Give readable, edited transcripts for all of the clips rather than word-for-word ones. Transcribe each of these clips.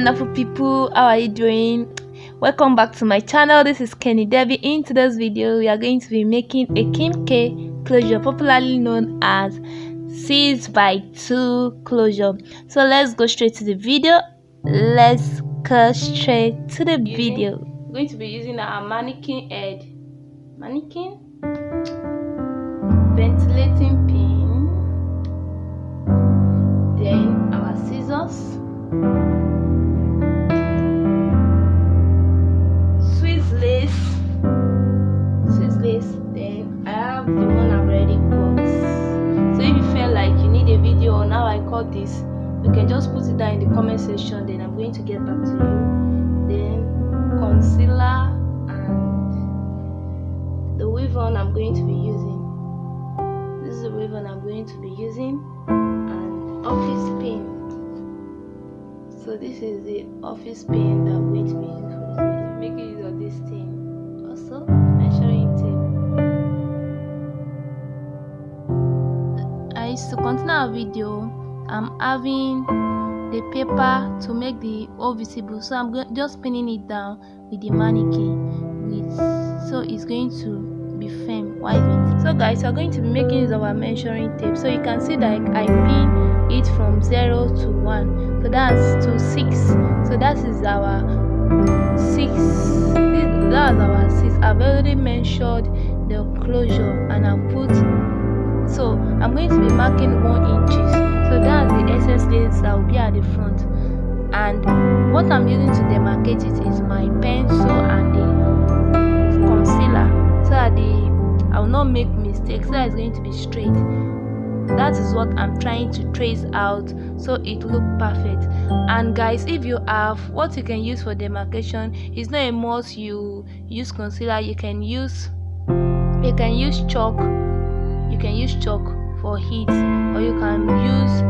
wonderful people, how are you doing? Welcome back to my channel. This is Kenny Debbie. In today's video we are going to be making a Kimke closure, popularly known as 6x2 closure. So let's go straight to the video. We're going to be using our mannequin ventilating pin, then our scissors, Swiss lace, then I have the one I've already cut. So if you feel like you need a video on how I cut this, you can just put it down in the comment section, then I'm going to get back to you. Then concealer and the weave on I'm going to be using. This is the weave on I'm going to be using, and office pin. So this is the office pin that I'm going to be using for this. Making use of this thing. Also, measuring tape. To continue our video, I'm having the paper to make the hole visible, so I'm just pinning it down with the mannequin, so it's going to be firm. So guys, we're going to be making use of our measuring tape. So you can see that I pin it from 0 to 1, so that's to 6. So that is our 6. That's our 6. I've already measured the closure and I've put. So I'm going to be marking 1 inch. So that's the excess lace that will be at the front. And what I'm using to demarcate it is my pencil and the concealer, so that I will not make mistakes. So that it's going to be straight. That is what I'm trying to trace out, so it look perfect. And guys, if you have what you can use for demarcation, it's not a must you use concealer. You can use chalk. You can use chalk for heat, or you can use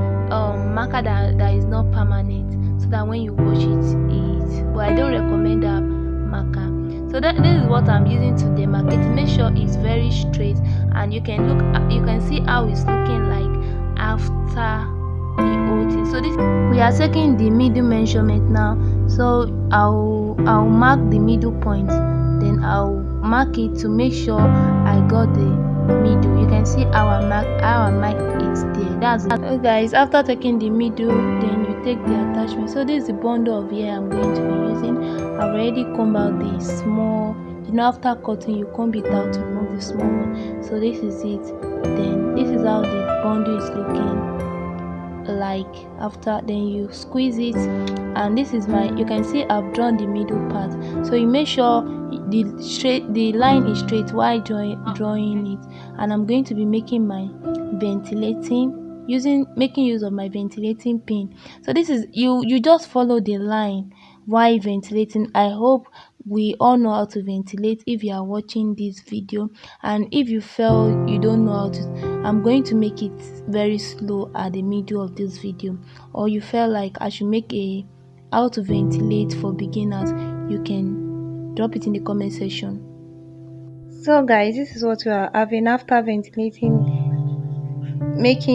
marker that is not permanent, so that when you wash it, but I don't recommend that marker. So this is what I'm using to demarcate. Make sure it's very straight, and you can see how it's looking like after the whole thing. So we are taking the middle measurement now. So I'll mark the middle point, then I'll mark it to make sure I got the middle. You can see how I mark it there. That's it. Guys, after taking the middle, then you take the attachment. So this is the bundle of hair I'm going to be using. I've already combed out the small, after cutting you comb it out to remove the small one. So this is it. Then this is how the bundle is looking like after. Then you squeeze it, and this is you can see I've drawn the middle part. So you make sure the line is straight while drawing it. And I'm going to be making my making use of my ventilating pin. So this is you just follow the line while ventilating. I hope we all know how to ventilate if you are watching this video, and if you feel you don't know how to, I'm going to make it very slow at the middle of this video, or you feel like I should make how to ventilate for beginners, you can drop it in the comment section. So guys, this is what we are having after making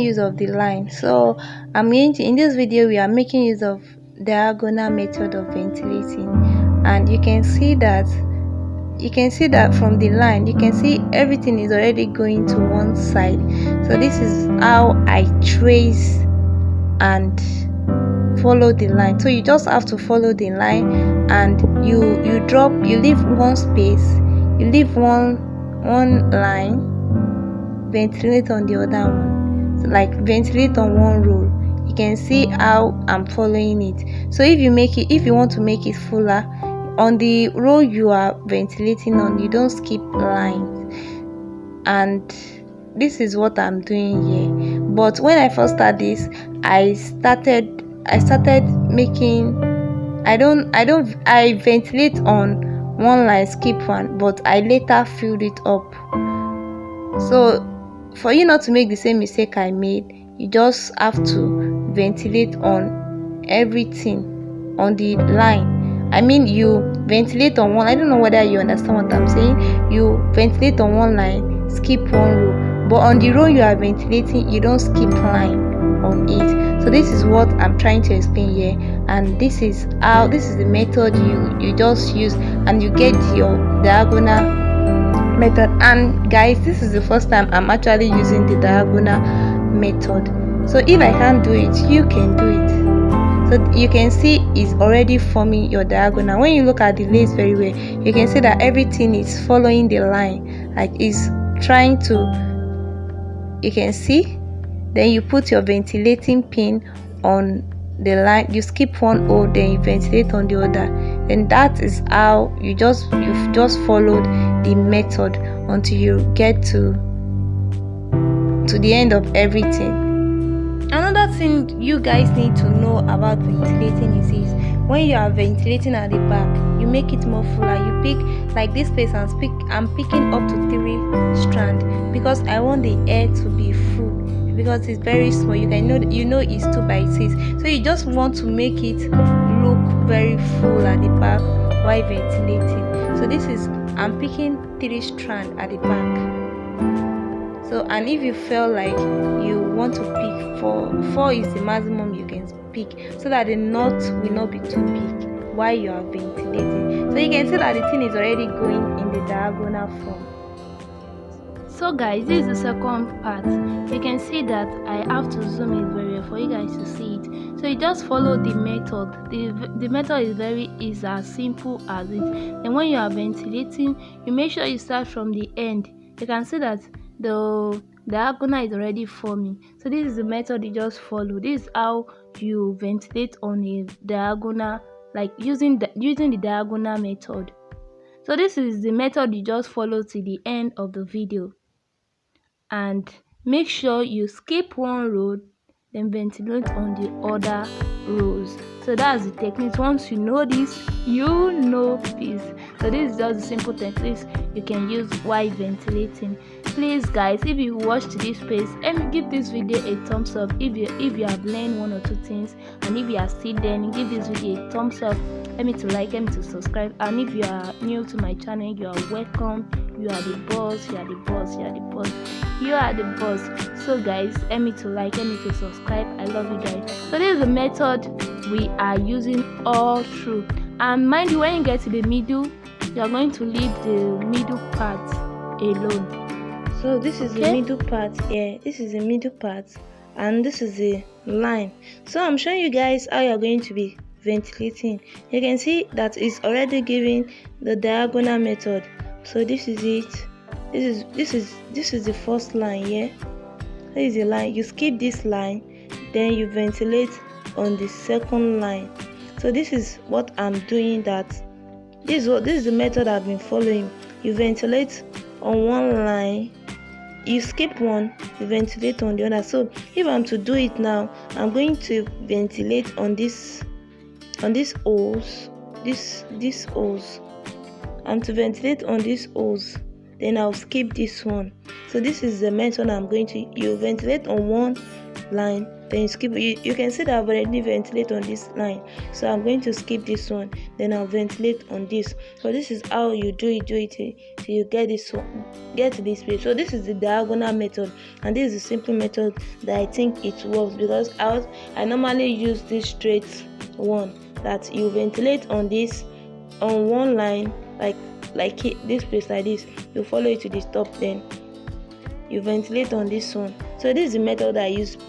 use of the line. So in this video we are making use of diagonal method of ventilating, and you can see that from the line you can see everything is already going to one side. So this is how I trace and follow the line. So you just have to follow the line, and you leave one space, you leave one line, ventilate on the other one. So like ventilate on one row. You can see how I'm following it. So if you want to make it fuller, on the row you are ventilating on, you don't skip lines. And this is what I'm doing here. But when I first started this, I started making, I ventilate on one line, skip one, but I later filled it up. So for you not to make the same mistake I made, you just have to ventilate on everything on the line. I mean, you ventilate on one, I don't know whether you understand what I'm saying. You ventilate on one line, skip one row, but on the row you are ventilating, you don't skip line. on it. So this is what I'm trying to explain here, and this is the method you just use, and you get your diagonal method. And guys, this is the first time I'm actually using the diagonal method, so if I can't do it, you can do it. So you can see it's already forming your diagonal. When you look at the lace very well, you can see that everything is following the line, like it's trying to, you can see. Then you put your ventilating pin on the line, you skip one hole, then you ventilate on the other. And that is how you've just followed the method until you get to the end of everything. Another thing you guys need to know about ventilating is this: when you are ventilating at the back, you make it more fuller. You pick like this place, and I'm picking up to 3 strands because I want the air to be full, because it's very small. You know it's 2 by 6, so you just want to make it look very full at the back while ventilating. So this is, I'm picking 3 strands at the back. So, and if you feel like you want to pick 4 is the maximum you can pick, so that the knot will not be too big while you are ventilating. So you can see that the thing is already going in the diagonal form. So guys, this is the second part. You can see that I have to zoom it very well for you guys to see it. So you just follow the method. The method is very easy, as simple as it. And when you are ventilating, you make sure you start from the end. You can see that the diagonal is already forming. So this is the method you just follow. This is how you ventilate on a diagonal, like using the diagonal method. So this is the method you just follow to the end of the video. And make sure you skip one row, then ventilate on the other rows. So that's the technique. Once you know this, you know this. So this is just the simple techniques you can use while ventilating. Please guys, if you watched this space, give this video a thumbs up if you have learned 1 or 2 things, and if you are still learning, give this video a thumbs up. Let me to like, let me to subscribe, and if you are new to my channel, you are welcome. You are the boss, you are the boss, you are the boss, you are the boss. So guys, let me to like, let me to subscribe. I love you guys. So this is the method we are using all through. And mind you, when you get to the middle, you are going to leave the middle part alone. So this is the middle part here. This is the middle part, and this is the line. So I'm showing you guys how you're going to be ventilating. You can see that it's already giving the diagonal method. So this is it. This is the first line here. This is the line. You skip this line, then you ventilate on the second line. So this is what I'm doing. This is the method I've been following. You ventilate on one line, you skip one, you ventilate on the other. So if I'm to do it now, I'm going to ventilate on these holes, these holes. I'm to ventilate on these holes, then I'll skip this one. So this is the method I'm going to. You ventilate on one line, then you skip. You can see that I've already ventilated on this line, so I'm going to skip this one, then I'll ventilate on this. So this is how you do it till you get this one, get to this place. So this is the diagonal method, and this is the simple method that I think it works, because I normally use this straight one, that you ventilate on one line, like this place, like this. You follow it to the top, then you ventilate on this one. So this is the method I used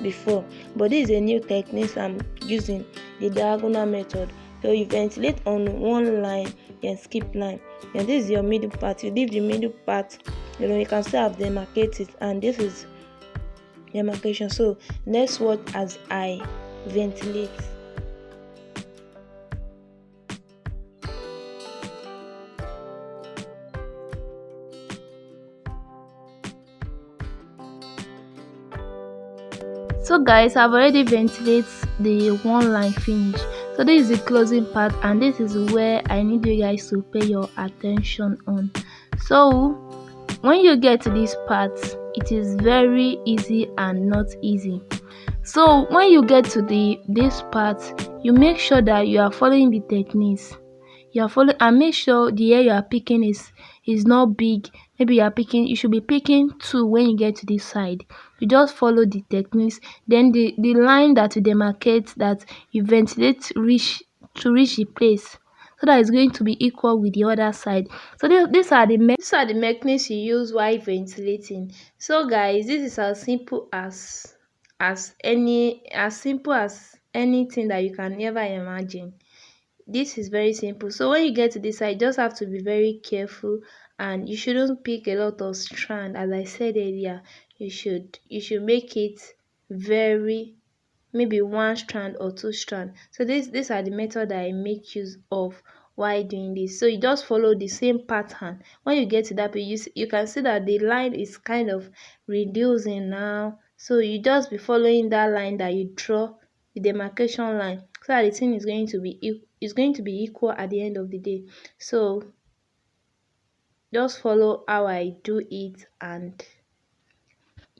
before, but this is a new technique I'm using, the diagonal method. So you ventilate on one line, then skip line, and this is your middle part. You leave the middle part, you can still have demarcated, and this is demarcation. So let's watch as I ventilate. So guys, I've already ventilated the one line finish. So this is the closing part, and this is where I need you guys to pay your attention on. So when you get to this part, it is very easy and not easy. So when you get to this part, you make sure that you are following the techniques. you are following, and make sure the hair you are picking is not big. Maybe you should be picking two when you get to this side. You just follow the techniques, then the line that will demarcate that you ventilate reach the place, so that it's going to be equal with the other side. So these are the mechanics you use while ventilating. So guys, this is as simple as anything that you can ever imagine. This is very simple. So when you get to this side, you just have to be very careful, and you shouldn't pick a lot of strand. As I said earlier, you should make it very, maybe one strand or two strand. So these are the method that I make use of while doing this. So you just follow the same pattern. When you get to that page, you can see that the line is kind of reducing now. So you just be following that line that you draw, the demarcation line, so that the thing is going to be equal at the end of the day. So just follow how I do it, and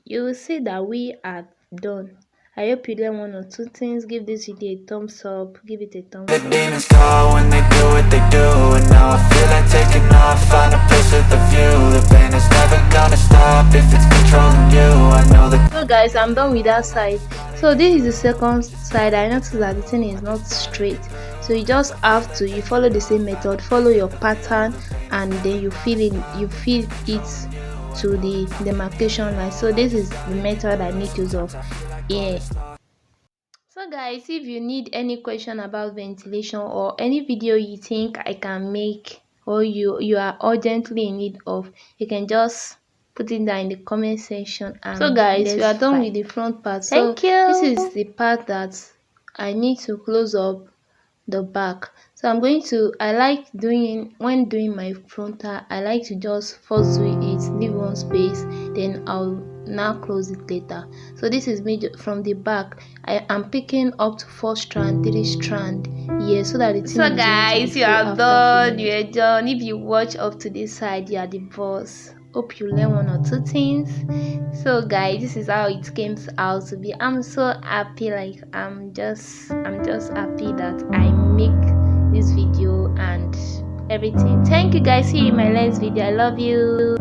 you will see that we are done. I hope you learn one or two things. Give this video a thumbs up. Give it a thumbs The up. demons call when they do what they do, and now I feel like taking off, find a place with a view. The pain is never gonna stop if it's controlling you. I know that. So guys, I'm done with that side. So this is the second side. I noticed that the thing is not straight, so you just have to, you follow the same method, follow your pattern, and then you fill it to the demarcation line. So this is the method I make use of here. So guys, if you need any question about ventilation or any video you think I can make, or you are urgently in need of, you can just put it down in the comment section. And so guys, we are done with the front part. Thank you. This is the part that I need to close up the back. So I'm going to, I like doing, when doing my frontal, I like to just first do it, leave one space, then I'll now close it later. So this is me from the back. I am picking up to 4 strand, 3 strand here, so that the thing. So guys, you are done, you are done. If you watch up to this side, you are the boss. Hope you learn one or two things. So guys, this is how it came out to be. I'm so happy, like I'm just happy that I make this video and everything. Thank you guys. See you in my next video. I love you.